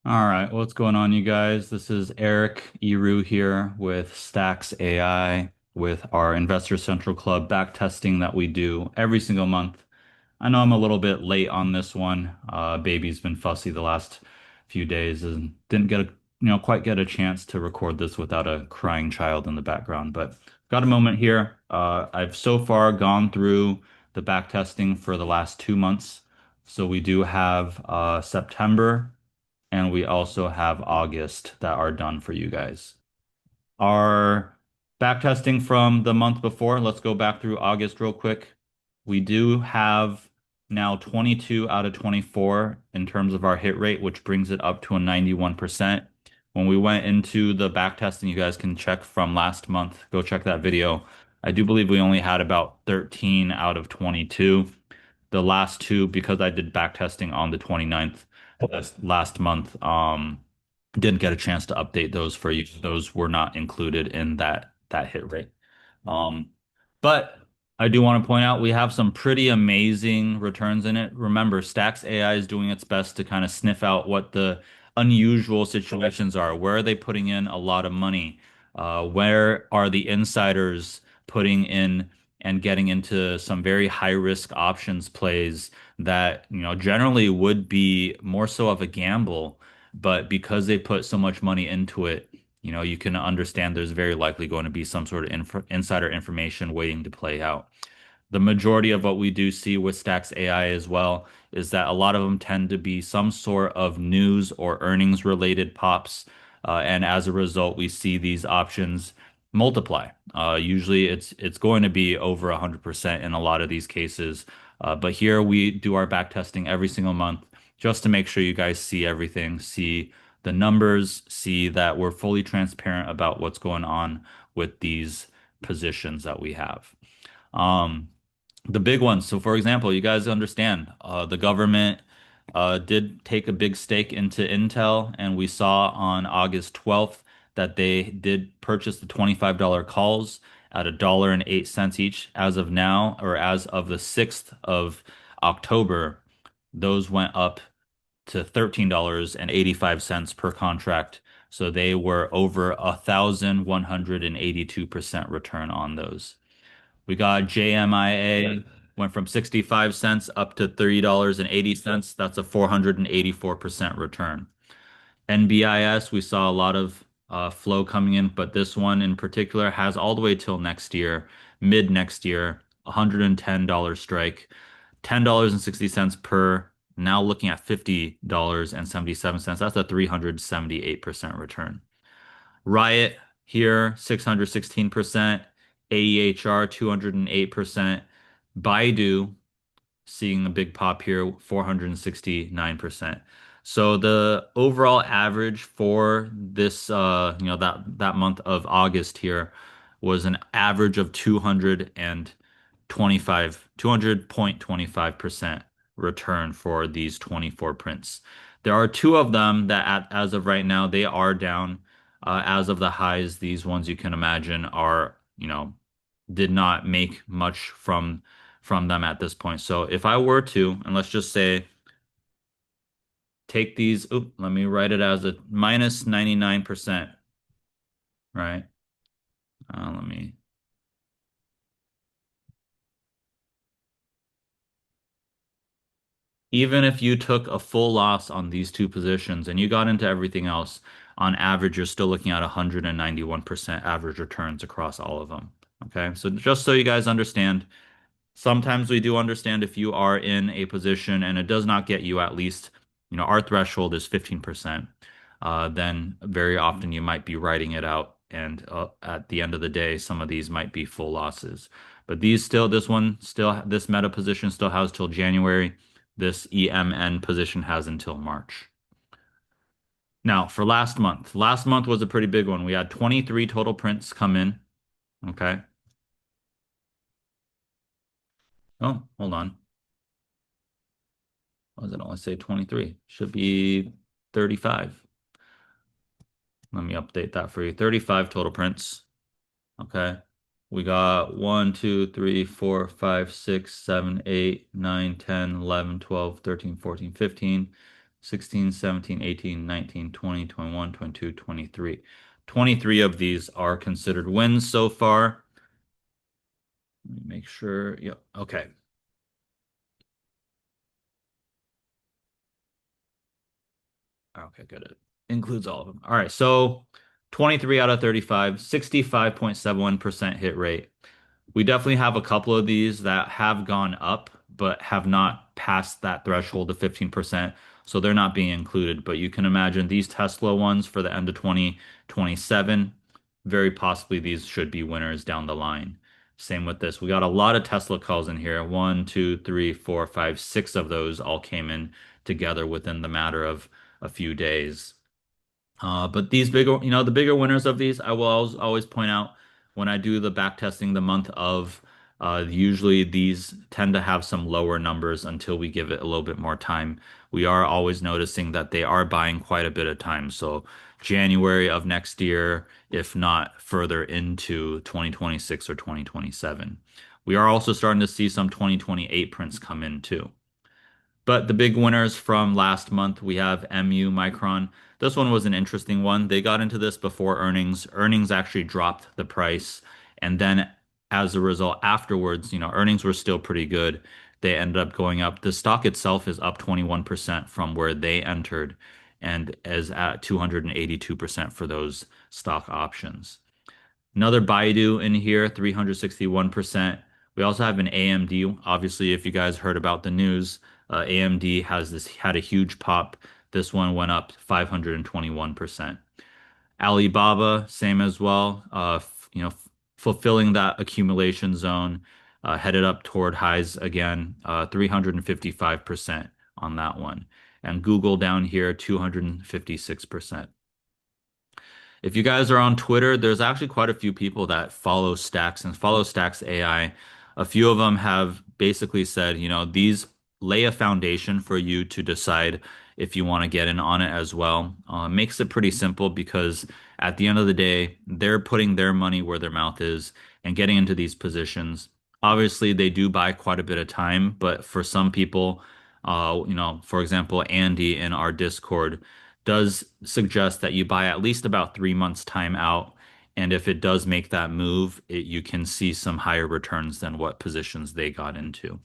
All right, what's going on, you guys? This is Eric Eru here with STAX AI with our Investor Central Club back testing that we do every single month. I know I'm a little bit late on this one. Baby's been fussy the last few days and didn't get quite get a chance to record this without a crying child in the background, but got a moment here. I've so far gone through the back testing for the last 2 months. So we do have September and we also have August that are done for you guys. Our backtesting from the month before, let's go back through August real quick. We do have now 22 out of 24 in terms of our hit rate, which brings it up to a 91%. When we went into the backtesting, you guys can check from last month. Go check that video. I do believe we only had about 13 out of 22. The last two, because I did backtesting on the 29th last month, didn't get a chance to update those for you. Those were not included in that hit rate. Um, but I do want to point out we have some pretty amazing returns in it. Remember, Stacks AI is doing its best to kind of sniff out what the unusual situations are. Where are they putting in a lot of money? Where are the insiders putting in and getting into some very high risk options plays that, generally would be more so of a gamble, but because they put so much money into it, you can understand there's very likely going to be some sort of insider information waiting to play out. The majority of what we do see with Stacks AI as well is that a lot of them tend to be some sort of news or earnings related pops. And as a result, we see these options multiply. Usually it's going to be over 100% in a lot of these cases. But here we do our back testing every single month just to make sure you guys see everything, see the numbers, see that we're fully transparent about what's going on with these positions that we have. Um, the big ones. So, for example, you guys understand the government did take a big stake into Intel, and we saw on August 12th that they did purchase the $25 calls at $1.08 each. As of now, or as of the 6th of October, those went up to $13.85 per contract. So they were over 1,182% return on those. We got JMIA went from 65 cents up to $30.80. That's a 484% return. NBIS, we saw a lot of flow coming in, but this one in particular has all the way till next year, mid next year, $110 strike, $10.60 per. Now looking at $50.77. That's a 378% return. Riot here, 616%. AEHR, 208%. Baidu, seeing a big pop here, 469%. So the overall average for this, that month of August here was an average of 200.25% return for these 24 prints. There are two of them that as of right now, they are down. As of the highs, these ones you can imagine are, did not make much from them at this point. So if I were to, and let's just say take these, let me write it as a minus 99%, right? Let me, even if you took a full loss on these two positions and you got into everything else, on average, you're still looking at 191% average returns across all of them. Okay. So just so you guys understand, sometimes we do understand if you are in a position and it does not get you at least, our threshold is 15%, then very often you might be writing it out. And at the end of the day, some of these might be full losses. But this meta position still has till January. This EMN position has until March. Now, for last month was a pretty big one. We had 23 total prints come in. Okay. Oh, hold on. Why does it only say 23? Should be 35. Let me update that for you. 35 total prints. Okay. We got 1, 2, 3, 4, 5, 6, 7, 8, 9, 10, 11, 12, 13, 14, 15, 16, 17, 18, 19, 20, 21, 22, 23. 23 of these are considered wins so far. Let me make sure. Yep. Okay. Okay, good. It includes all of them. All right. So 23 out of 35, 65.71% hit rate. We definitely have a couple of these that have gone up, but have not passed that threshold of 15%. So they're not being included. But you can imagine these Tesla ones for the end of 2027, very possibly these should be winners down the line. Same with this. We got a lot of Tesla calls in here. One, two, three, four, five, six of those all came in together within the matter of a few days. But these bigger, the bigger winners of these, I will always point out when I do the back testing the month of, usually these tend to have some lower numbers until we give it a little bit more time. We are always noticing that they are buying quite a bit of time. So January of next year, if not further into 2026 or 2027. We are also starting to see some 2028 prints come in too. But the big winners from last month, we have MU Micron. This one was an interesting one. They got into this before earnings. Earnings actually dropped the price. And then as a result, afterwards, earnings were still pretty good. They ended up going up. The stock itself is up 21% from where they entered and is at 282% for those stock options. Another Baidu in here, 361%. We also have an AMD. Obviously, if you guys heard about the news, AMD had a huge pop. This one went up 521%. Alibaba, same as well. Fulfilling that accumulation zone, headed up toward highs again, 355% on that one. And Google down here, 256%. If you guys are on Twitter, there's actually quite a few people that follow Stacks and follow Stacks AI. A few of them have basically said, these lay a foundation for you to decide if you want to get in on it as well. Makes it pretty simple because at the end of the day, they're putting their money where their mouth is and getting into these positions. Obviously, they do buy quite a bit of time, but for some people, for example, Andy in our Discord does suggest that you buy at least about 3 months time out. And if it does make that move, you can see some higher returns than what positions they got into.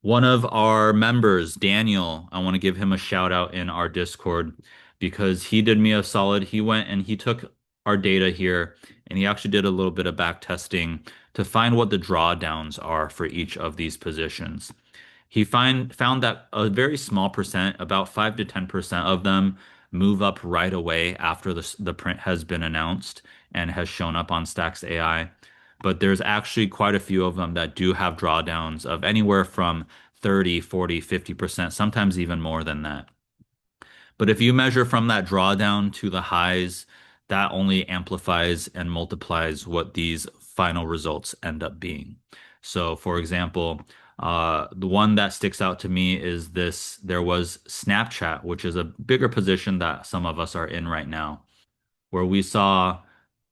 One of our members, Daniel, I want to give him a shout out in our Discord because he did me a solid. He went and he took our data here and he actually did a little bit of back testing to find what the drawdowns are for each of these positions. He found that a very small percent, about 5 to 10% of them move up right away after the print has been announced and has shown up on Stacks AI. But there's actually quite a few of them that do have drawdowns of anywhere from 30, 40, 50%, sometimes even more than that. But if you measure from that drawdown to the highs, that only amplifies and multiplies what these final results end up being. So, for example, the one that sticks out to me is this. There was Snapchat, which is a bigger position that some of us are in right now, where we saw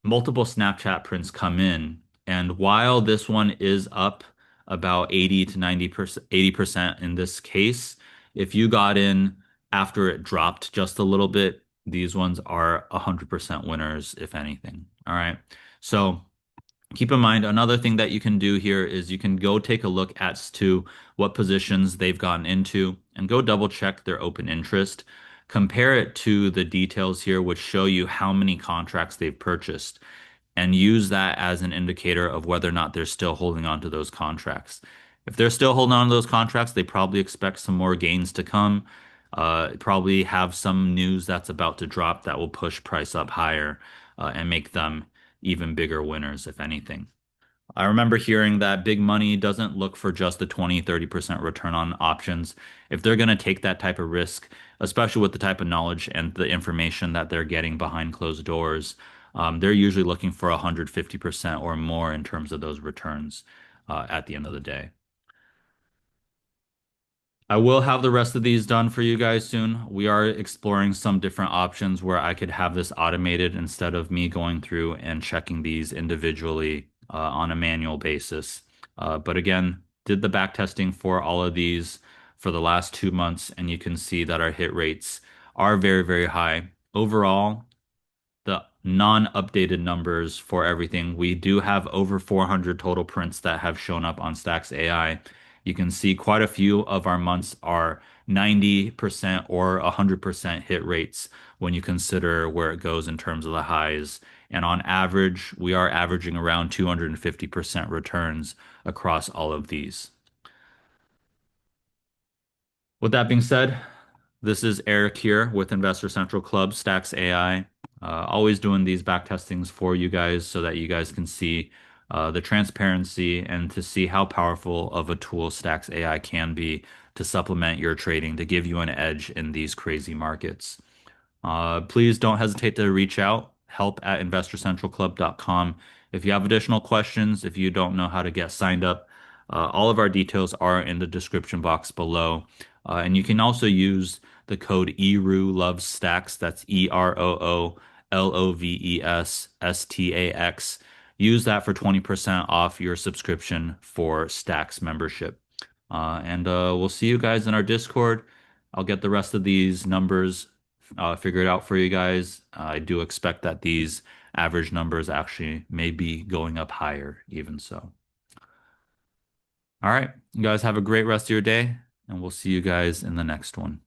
multiple Snapchat prints come in. And while this one is up about 80 to 90%, 80% in this case, if you got in after it dropped just a little bit, these ones are 100% winners, if anything. All right. So keep in mind, another thing that you can do here is you can go take a look as to what positions they've gotten into and go double check their open interest. Compare it to the details here, which show you how many contracts they've purchased, and use that as an indicator of whether or not they're still holding on to those contracts. If they're still holding on to those contracts, they probably expect some more gains to come. Probably have some news that's about to drop that will push price up higher and make them even bigger winners, if anything. I remember hearing that big money doesn't look for just the 20, 30% return on options. If they're going to take that type of risk, especially with the type of knowledge and the information that they're getting behind closed doors, they're usually looking for 150% or more in terms of those returns at the end of the day. I will have the rest of these done for you guys soon. We are exploring some different options where I could have this automated instead of me going through and checking these individually on a manual basis. But again, did the back testing for all of these. for the last 2 months, and you can see that our hit rates are very, very high. Overall, the non-updated numbers for everything, we do have over 400 total prints that have shown up on Stacks AI. You can see quite a few of our months are 90% or 100% hit rates when you consider where it goes in terms of the highs. And on average, we are averaging around 250% returns across all of these. With that being said, this is Eric here with Investor Central Club, Stacks AI. Always doing these back testings for you guys so that you guys can see the transparency and to see how powerful of a tool Stacks AI can be to supplement your trading, to give you an edge in these crazy markets. Please don't hesitate to reach out, help at investorcentralclub.com. If you have additional questions, if you don't know how to get signed up, all of our details are in the description box below. And you can also use the code EROOLOVESTAX, that's EROOLOVESSTAX. Use that for 20% off your subscription for Stacks membership. And we'll see you guys in our Discord. I'll get the rest of these numbers figured out for you guys. I do expect that these average numbers actually may be going up higher, even so. All right, you guys have a great rest of your day, and we'll see you guys in the next one.